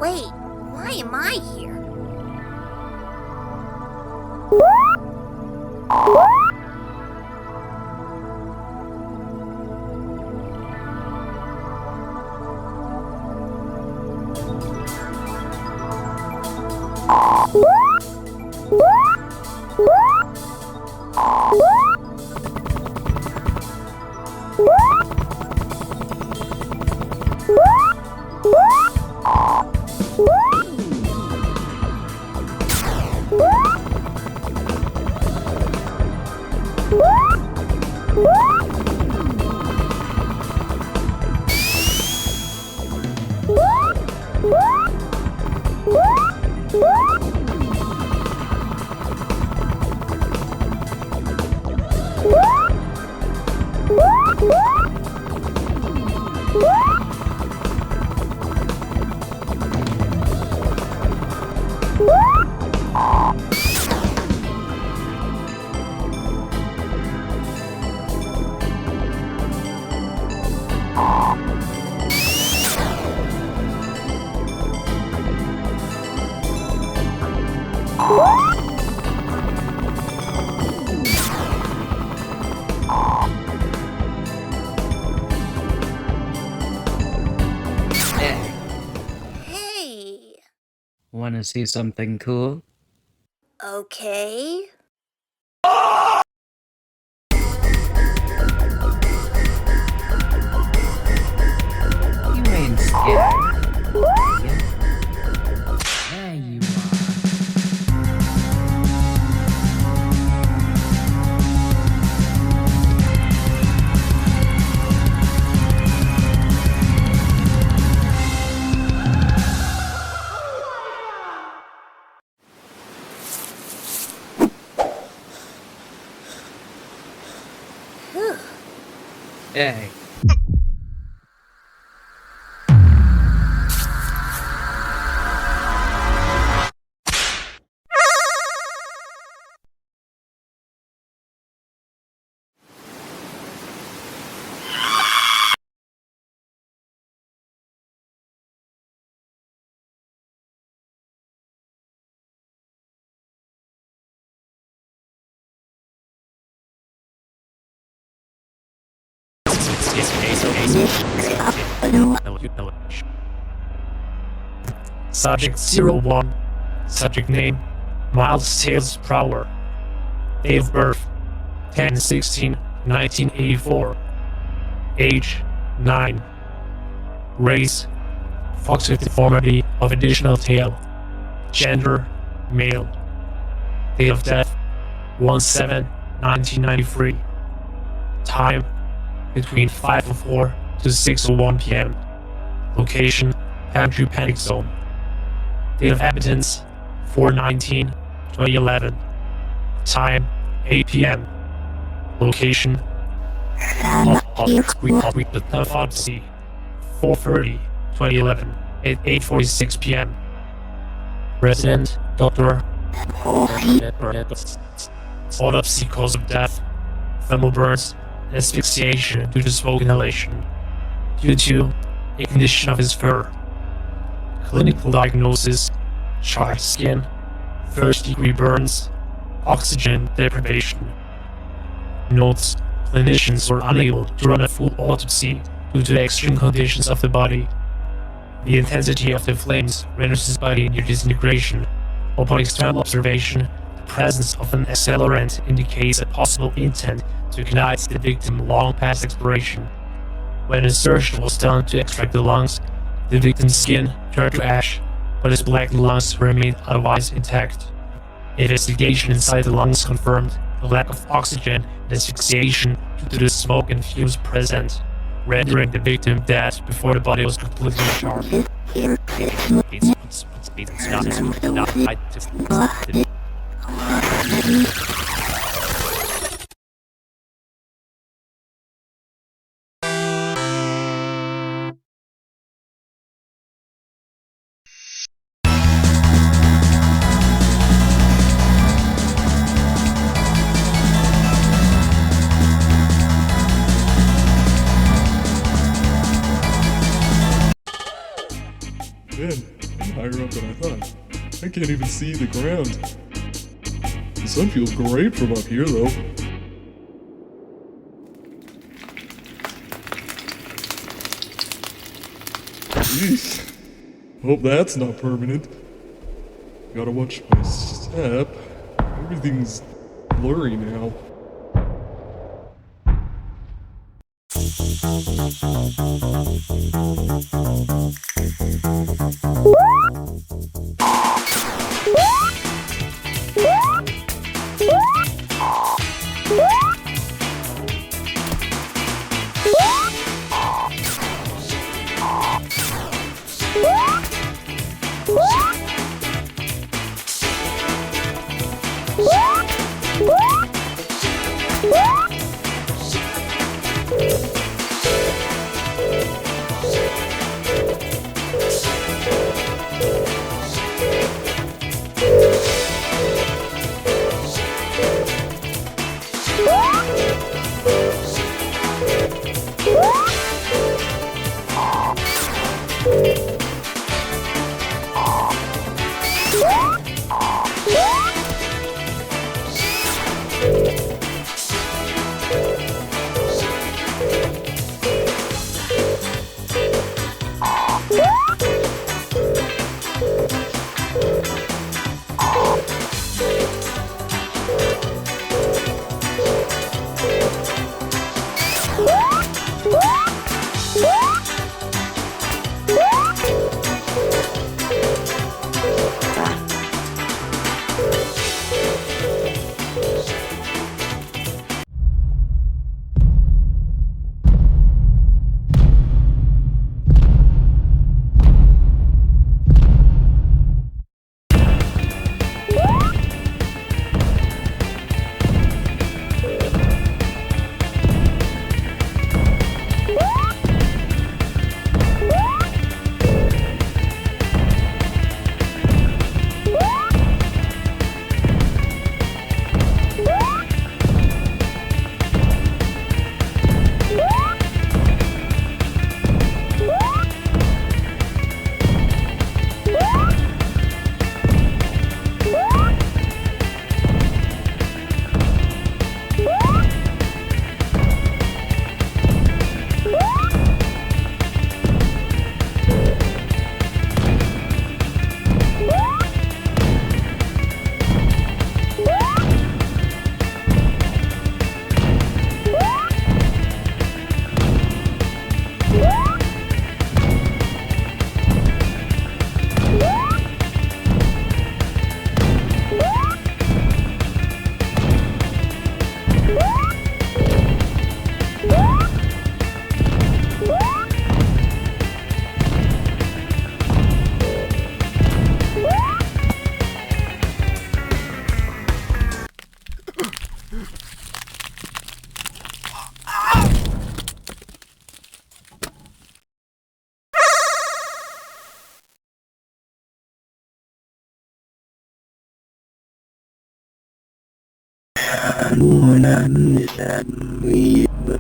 Wait, why am I here? Hey. Wanna see something cool? Okay. You ain't scared. Yeah. There you are. Whew. Hey. Subject 01. Subject name Miles Tails Prowler. Date of birth 10/16/1984. Age 9. Race fox with deformity of additional tail. Gender male. Date of death 1/7/1993. Time between 5:04 to 6:01 p.m. Location Pantry Panic Zone. Date of habitants 4/19/2011. Time 8 p.m. Location autopsy 4/30/2011 at 8:46 p.m. Resident Dr. Autopsy cause of death: thermal burns, asphyxiation due to smoke inhalation, due to a condition of his fur. Clinical diagnosis: charred skin, first-degree burns, oxygen deprivation. Notes: clinicians were unable to run a full autopsy due to the extreme conditions of the body. The intensity of the flames renders his body near disintegration. Upon external observation, the presence of an accelerant indicates a possible intent to ignite the victim long past expiration. When insertion was done to extract the lungs, the victim's skin turned to ash, but his black lungs remained otherwise intact. Investigation inside the lungs confirmed the lack of oxygen and asphyxiation due to the smoke and fumes present, rendering the victim dead before the body was completely charred. Man, I'm higher up than I thought. I can't even see the ground. The sun feels great from up here, though. Jeez. Hope that's not permanent. Gotta watch my step. Everything's blurry now.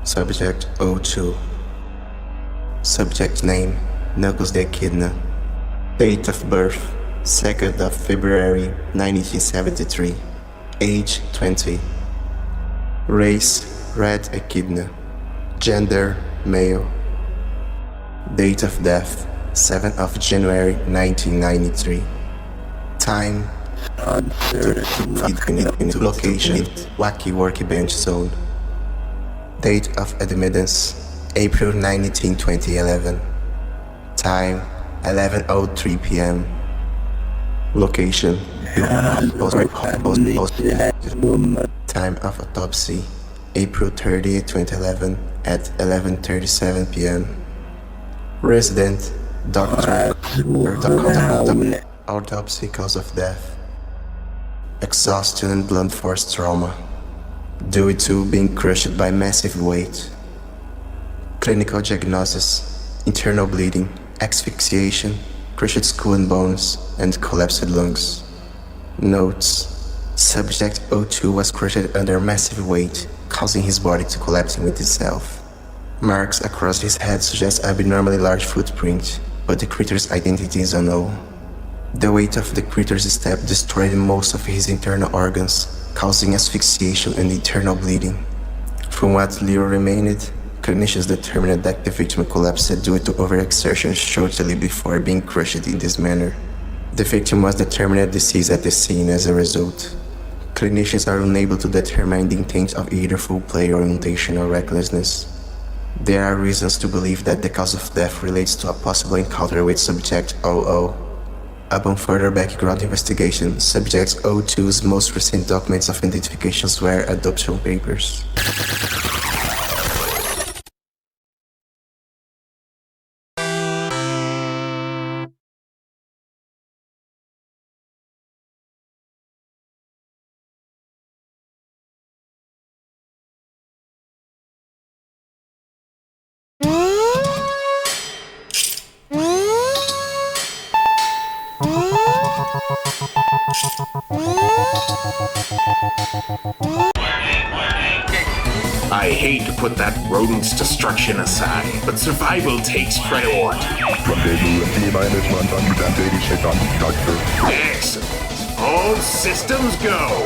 Subject 02. Subject name Knuckles Eggman. Date of birth 2nd of February 1973. Age 20. Race Red Echidna. Gender male. Date of death 7th of January 1993. Time location Wacky Workbench Zone. Date of admittance April 19, 2011. Time 11:03 p.m. Location Time of autopsy April 30, 2011 at 11:37 p.m. Resident Doctor. Autopsy cause of death exhaustion and blunt force trauma due to being crushed by massive weight. Clinical diagnosis internal bleeding, asphyxiation, crushed skull and bones, and collapsed lungs. Notes: Subject 02 was crushed under massive weight, causing his body to collapse with itself. Marks across his head suggest abnormally large footprint, but the creature's identity is unknown. The weight of the creature's step destroyed most of his internal organs, causing asphyxiation and internal bleeding. From what little remained, clinicians determined that the victim collapsed due to overexertion shortly before being crushed in this manner. The victim was determined deceased at the scene as a result. Clinicians are unable to determine the intent of either foul play or intentional recklessness. There are reasons to believe that the cause of death relates to a possible encounter with Subject 00. Upon further background investigation, Subject 02's most recent documents of identifications were adoption papers. I hate to put that rodent's destruction aside, but survival takes priority. Excellent. All systems go.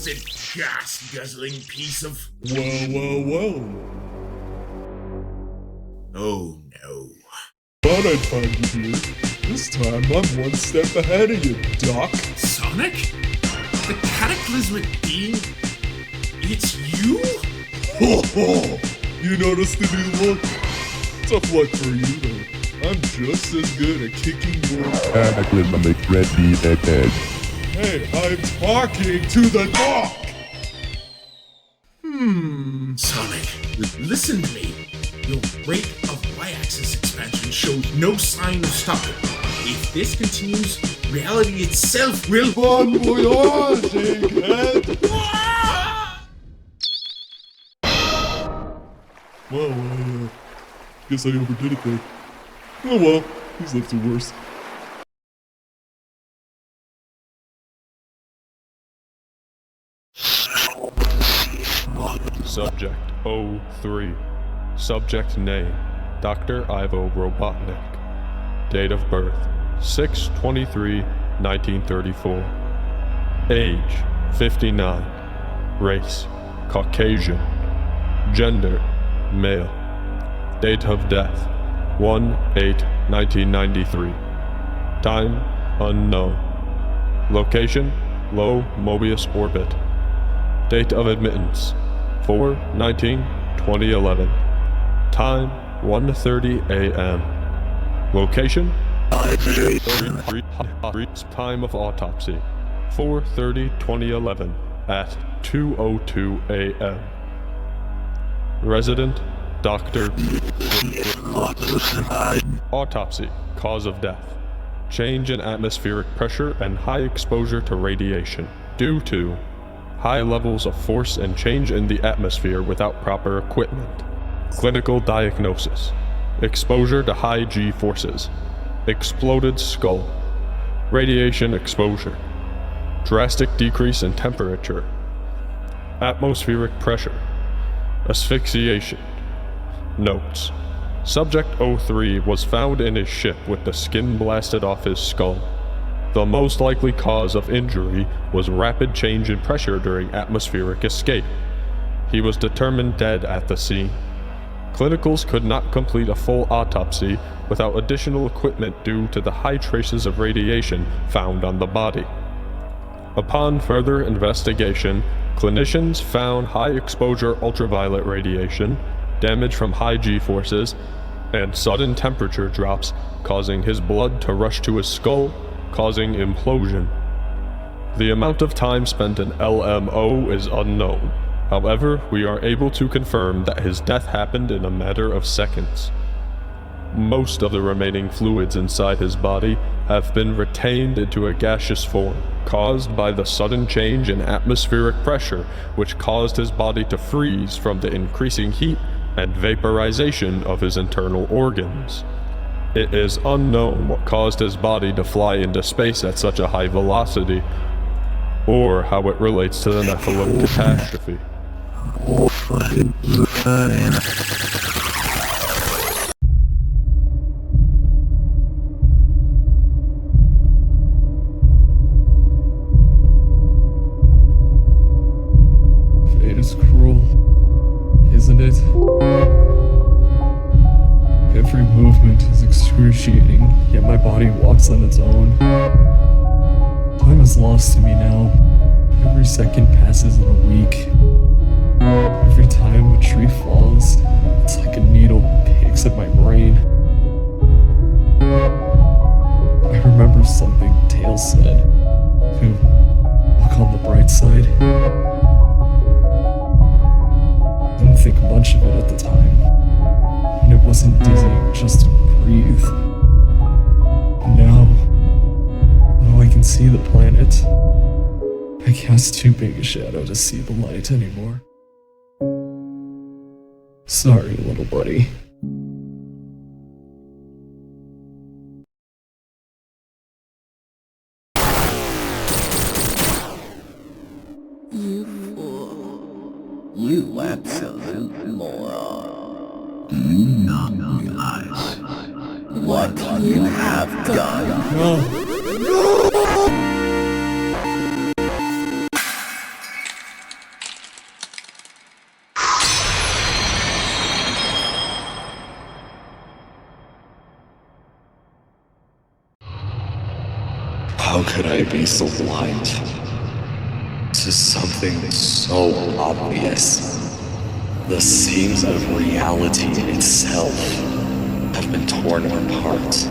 blasted gas-guzzling piece of... Well. Oh no. Thought I'd find you here. This time I'm one step ahead of you, Doc. Sonic? The cataclysmic being? It's you? Ho ho! You noticed the new look? Tough luck for you though. I'm just as good at kicking your cataclysmic ready ahead. Hey, I'm talking to the Doc! Sonic, listen to me. Your rate of y-axis expansion shows no sign of stopping. If this continues, reality itself will... Bon voyage, egghead! Well, guess I overdid it there. Oh well, he's lived through worse. Subject 03. Subject name, Dr. Ivo Robotnik. Date of birth, 6/23/1934. Age, 59. Race, Caucasian. Gender, male. Date of death, 1/8/1993. Time, unknown. Location, low Mobius orbit. Date of admittance, 4/19/2011. Time, 1:30 a.m. Location, time of autopsy, 4/30/2011 at 2:02 a.m. Resident, Dr. Autopsy, cause of death. Change in atmospheric pressure and high exposure to radiation due to high levels of force and change in the atmosphere without proper equipment. Clinical diagnosis: exposure to high G forces, exploded skull, radiation exposure, drastic decrease in temperature, atmospheric pressure, asphyxiation. Notes: Subject 03 was found in his ship with the skin blasted off his skull. The most likely cause of injury was rapid change in pressure during atmospheric escape. He was determined dead at the scene. Clinicals could not complete a full autopsy without additional equipment due to the high traces of radiation found on the body. Upon further investigation, clinicians found high exposure ultraviolet radiation, damage from high G forces, and sudden temperature drops causing his blood to rush to his skull, causing implosion. The amount of time spent in LMO is unknown. However, we are able to confirm that his death happened in a matter of seconds. Most of the remaining fluids inside his body have been retained into a gaseous form, caused by the sudden change in atmospheric pressure, which caused his body to freeze from the increasing heat and vaporization of his internal organs. It is unknown what caused his body to fly into space at such a high velocity, or how it relates to the Nephilim catastrophe. Fate is cruel, isn't it? Every movement is excruciating, yet my body walks on its own. Time is lost to me now. Every second passes in a week. Every time a tree falls, it's like a needle picks at my brain. I remember something Tails said, to look on the bright side. I didn't think much of it at the time. And it wasn't dizzying just to breathe. Now I can see the planet. I cast too big a shadow to see the light anymore. Sorry, little buddy. You fool. You absolute moron. Do you not realize what you have done? No. How could I be so blind to something so obvious? The seams of reality itself have been torn apart.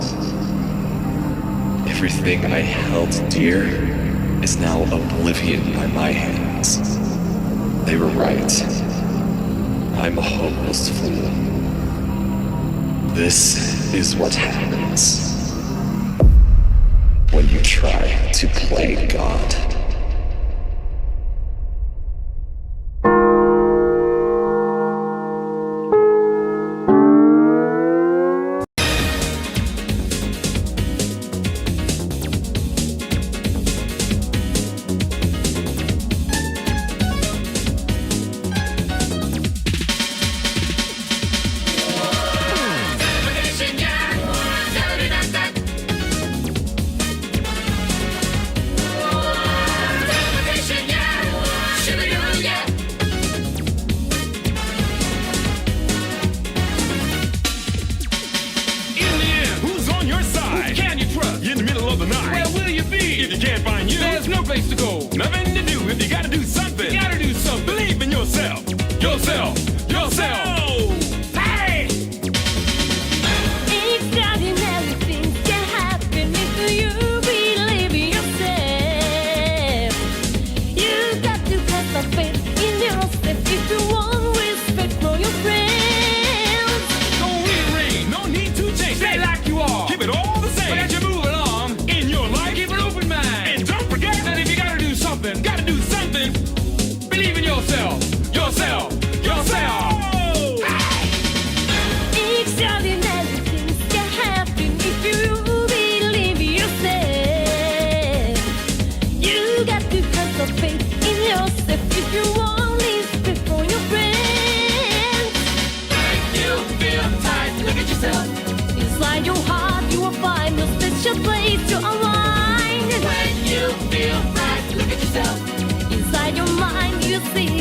Everything I held dear is now oblivion by my hands. They were right. I'm a hopeless fool. This is what happens when you try to play God. Inside your mind you see